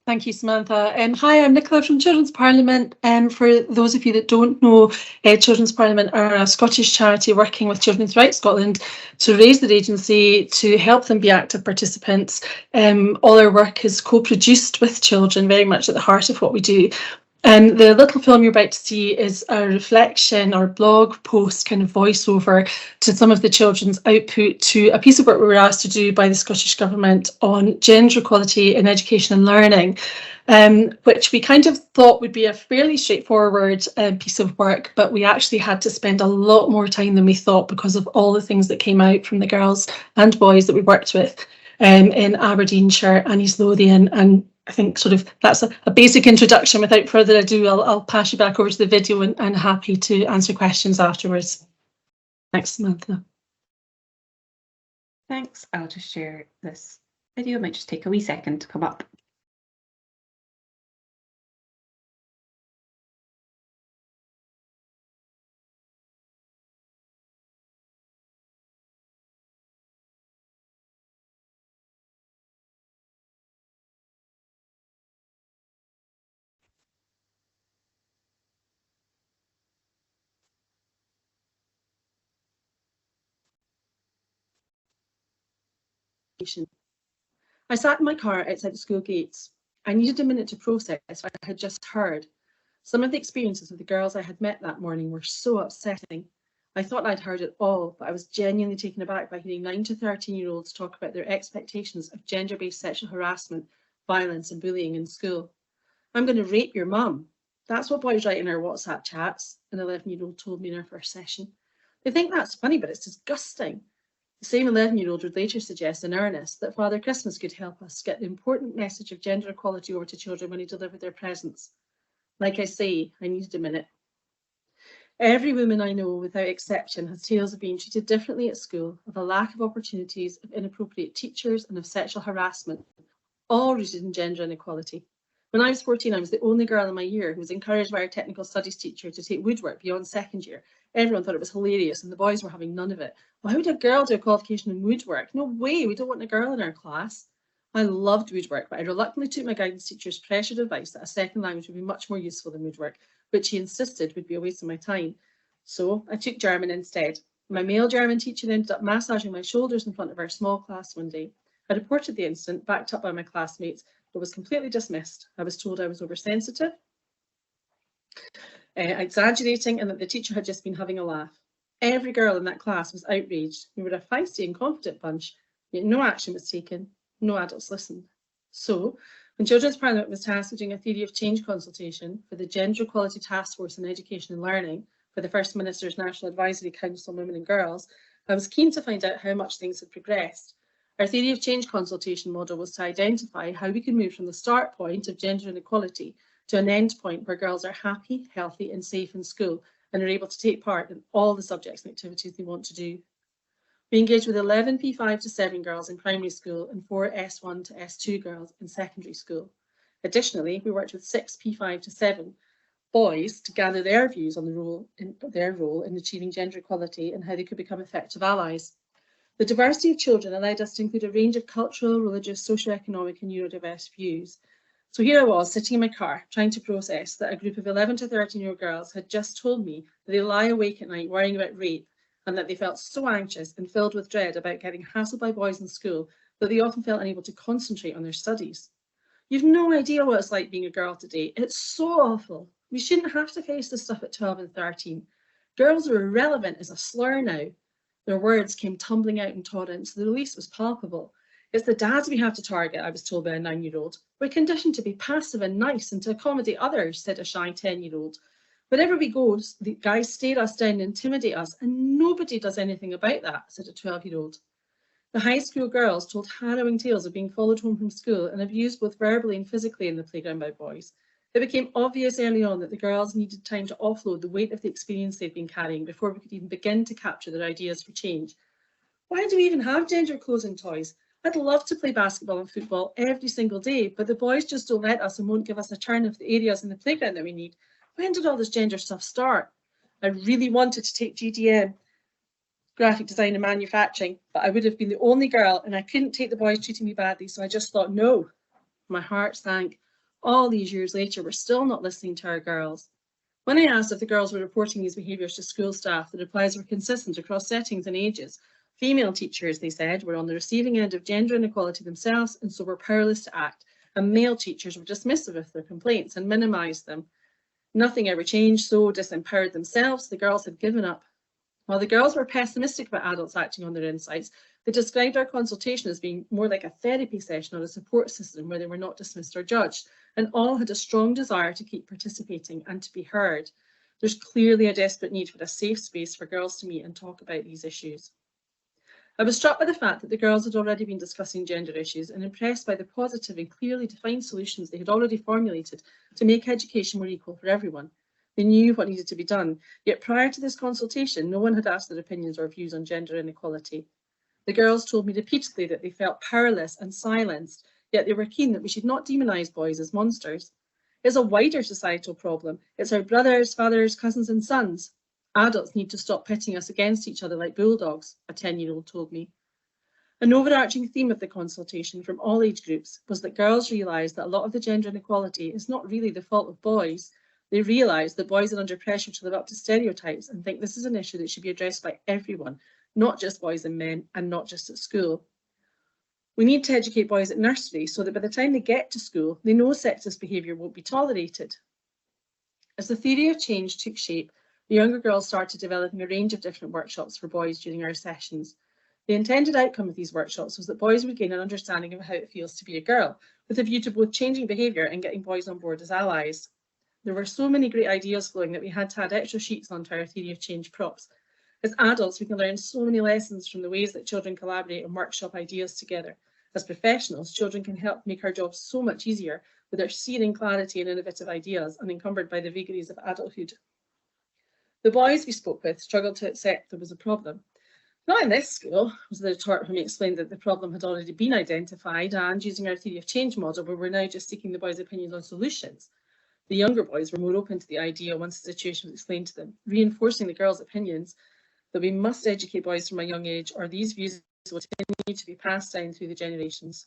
Thank you, Samantha. Hi, I'm Nicola from Children's Parliament. For those of you that don't know, Children's Parliament are a Scottish charity working with children throughout Scotland to raise their agency, to help them be active participants. All our work is co-produced with children, very much at the heart of what we do. The little film you're about to see is a reflection or blog post kind of voiceover to some of the children's output to a piece of work we were asked to do by the Scottish Government on gender equality in education and learning, which we kind of thought would be a fairly straightforward piece of work, but we actually had to spend a lot more time than we thought because of all the things that came out from the girls and boys that we worked with in Aberdeenshire and East Lothian. And I think sort of that's a basic introduction. Without further ado, I'll pass you back over to the video and happy to answer questions afterwards. Thanks, Samantha. Thanks. I'll just share this video. It might just take a wee second to come up. I sat in my car outside the school gates. I needed a minute to process what I had just heard. Some of the experiences of the girls I had met that morning were so upsetting. I thought I'd heard it all, but I was genuinely taken aback by hearing 9 to 13-year-olds talk about their expectations of gender-based sexual harassment, violence and bullying in school. I'm going to rape your mum. That's what boys write in our WhatsApp chats, an 11-year-old told me in our first session. They think that's funny, but it's disgusting. The same 11-year-old would later suggest in earnest that Father Christmas could help us get the important message of gender equality over to children when he delivered their presents. Like I say, I needed a minute. Every woman I know, without exception, has tales of being treated differently at school, of a lack of opportunities, of inappropriate teachers, and of sexual harassment, all rooted in gender inequality. When I was 14, I was the only girl in my year who was encouraged by our technical studies teacher to take woodwork beyond second year. Everyone thought it was hilarious and the boys were having none of it. Why would a girl do a qualification in woodwork? No way, we don't want a girl in our class. I loved woodwork, but I reluctantly took my guidance teacher's pressured advice that a second language would be much more useful than woodwork, which he insisted would be a waste of my time. So I took German instead. My male German teacher ended up massaging my shoulders in front of our small class one day. I reported the incident, backed up by my classmates, but was completely dismissed. I was told I was oversensitive, exaggerating, and that the teacher had just been having a laugh. Every girl in that class was outraged. We were a feisty and confident bunch, yet no action was taken, no adults listened. So, when Children's Parliament was tasked with doing a theory of change consultation for the Gender Equality Task Force in Education and Learning for the First Minister's National Advisory Council on Women and Girls, I was keen to find out how much things had progressed. Our theory of change consultation model was to identify how we could move from the start point of gender inequality to an end point where girls are happy, healthy and safe in school and are able to take part in all the subjects and activities they want to do. We engaged with 11 P5 to 7 girls in primary school and 4 S1 to S2 girls in secondary school. Additionally, we worked with 6 P5 to 7 boys to gather their views on their role in achieving gender equality and how they could become effective allies. The diversity of children allowed us to include a range of cultural, religious, socioeconomic and neurodiverse views. So here I was, sitting in my car, trying to process that a group of 11 to 13-year-old girls had just told me that they lie awake at night worrying about rape and that they felt so anxious and filled with dread about getting hassled by boys in school that they often felt unable to concentrate on their studies. You've no idea what it's like being a girl today. It's so awful. We shouldn't have to face this stuff at 12 and 13. Girls are irrelevant is a slur now. Their words came tumbling out in torrents. The release was palpable. It's the dads we have to target, I was told by a 9-year-old. We're conditioned to be passive and nice and to accommodate others, said a shy 10-year-old. Wherever we go, the guys stare us down and intimidate us, and nobody does anything about that, said a 12-year-old. The high school girls told harrowing tales of being followed home from school and abused both verbally and physically in the playground by boys. It became obvious early on that the girls needed time to offload the weight of the experience they'd been carrying before we could even begin to capture their ideas for change. Why do we even have gender clothing toys? I'd love to play basketball and football every single day, but the boys just don't let us and won't give us a turn of the areas in the playground that we need. When did all this gender stuff start? I really wanted to take GDM, graphic design and manufacturing, but I would have been the only girl and I couldn't take the boys treating me badly, so I just thought no. My heart sank. All these years later, we're still not listening to our girls. When I asked if the girls were reporting these behaviours to school staff, the replies were consistent across settings and ages. Female teachers, they said, were on the receiving end of gender inequality themselves and so were powerless to act. And male teachers were dismissive of their complaints and minimised them. Nothing ever changed, so disempowered themselves, the girls had given up. While the girls were pessimistic about adults acting on their insights, they described our consultation as being more like a therapy session or a support system where they were not dismissed or judged, and all had a strong desire to keep participating and to be heard. There's clearly a desperate need for a safe space for girls to meet and talk about these issues. I was struck by the fact that the girls had already been discussing gender issues and impressed by the positive and clearly defined solutions they had already formulated to make education more equal for everyone. They knew what needed to be done, yet prior to this consultation, no one had asked their opinions or views on gender inequality. The girls told me repeatedly that they felt powerless and silenced, yet they were keen that we should not demonise boys as monsters. It's a wider societal problem. It's our brothers, fathers, cousins and sons. Adults need to stop pitting us against each other like bulldogs, a 10-year-old told me. An overarching theme of the consultation from all age groups was that girls realised that a lot of the gender inequality is not really the fault of boys. They realise that boys are under pressure to live up to stereotypes and think this is an issue that should be addressed by everyone, not just boys and men and not just at school. We need to educate boys at nursery so that by the time they get to school, they know sexist behaviour won't be tolerated. As the theory of change took shape, the younger girls started developing a range of different workshops for boys during our sessions. The intended outcome of these workshops was that boys would gain an understanding of how it feels to be a girl, with a view to both changing behaviour and getting boys on board as allies. There were so many great ideas flowing that we had to add extra sheets onto our theory of change props. As adults, we can learn so many lessons from the ways that children collaborate and workshop ideas together. As professionals, children can help make our jobs so much easier with their searing clarity and innovative ideas, unencumbered by the vagaries of adulthood. The boys we spoke with struggled to accept there was a problem. Not in this school, was the retort when we explained that the problem had already been identified and, using our theory of change model, we were now just seeking the boys' opinions on solutions. The younger boys were more open to the idea once the situation was explained to them, reinforcing the girls' opinions that we must educate boys from a young age or these views will continue to be passed down through the generations.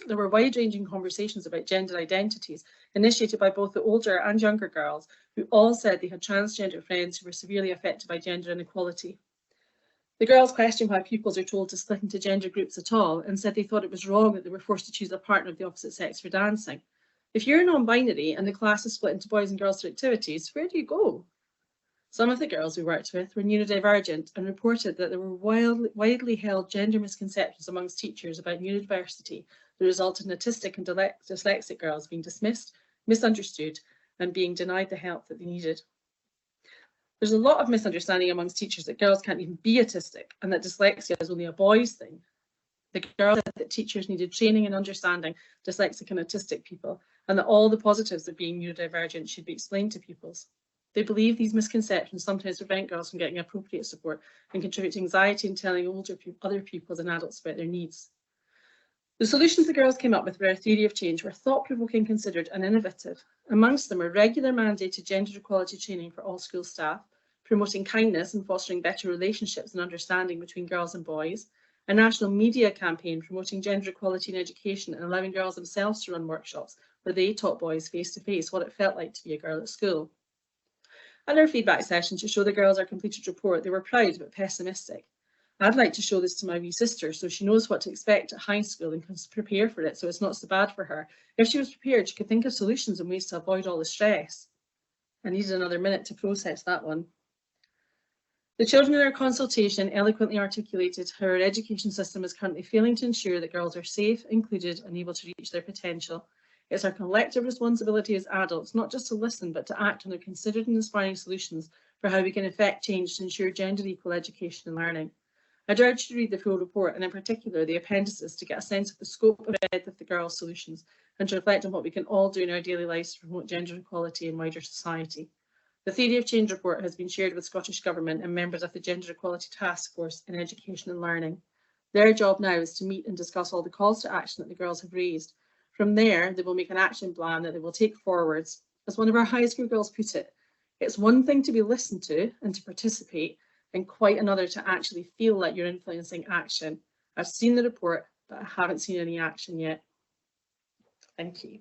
There were wide-ranging conversations about gender identities, initiated by both the older and younger girls, who all said they had transgender friends who were severely affected by gender inequality. The girls questioned why pupils are told to split into gender groups at all and said they thought it was wrong that they were forced to choose a partner of the opposite sex for dancing. If you're non-binary and the class is split into boys and girls for activities, where do you go? Some of the girls we worked with were neurodivergent and reported that there were widely held gender misconceptions amongst teachers about neurodiversity that resulted in autistic and dyslexic girls being dismissed, misunderstood, and being denied the help that they needed. There's a lot of misunderstanding amongst teachers that girls can't even be autistic and that dyslexia is only a boys' thing. The girls said that teachers needed training in understanding dyslexic and autistic people and that all the positives of being neurodivergent should be explained to pupils. They believe these misconceptions sometimes prevent girls from getting appropriate support and contribute to anxiety and telling other pupils and adults about their needs. The solutions the girls came up with for our theory of change were thought-provoking, considered and innovative. Amongst them were regular mandated gender equality training for all school staff, promoting kindness and fostering better relationships and understanding between girls and boys, a national media campaign promoting gender equality in education and allowing girls themselves to run workshops where they taught boys face-to-face what it felt like to be a girl at school. At our feedback session to show the girls our completed report, they were proud but pessimistic. I'd like to show this to my wee sister so she knows what to expect at high school and can prepare for it so it's not so bad for her. If she was prepared, she could think of solutions and ways to avoid all the stress. I needed another minute to process that one. The children in our consultation eloquently articulated how our education system is currently failing to ensure that girls are safe, included and able to reach their potential. It's our collective responsibility as adults not just to listen but to act on their considered and inspiring solutions for how we can effect change to ensure gender equal education and learning. I'd urge you to read the full report and in particular the appendices to get a sense of the scope and breadth of the girls' solutions and to reflect on what we can all do in our daily lives to promote gender equality in wider society. The Theory of Change report has been shared with Scottish Government and members of the Gender Equality Task Force in Education and Learning. Their job now is to meet and discuss all the calls to action that the girls have raised. From there, they will make an action plan that they will take forwards. As one of our high school girls put it, it's one thing to be listened to and to participate, and quite another to actually feel like you're influencing action. I've seen the report, but I haven't seen any action yet. Thank you.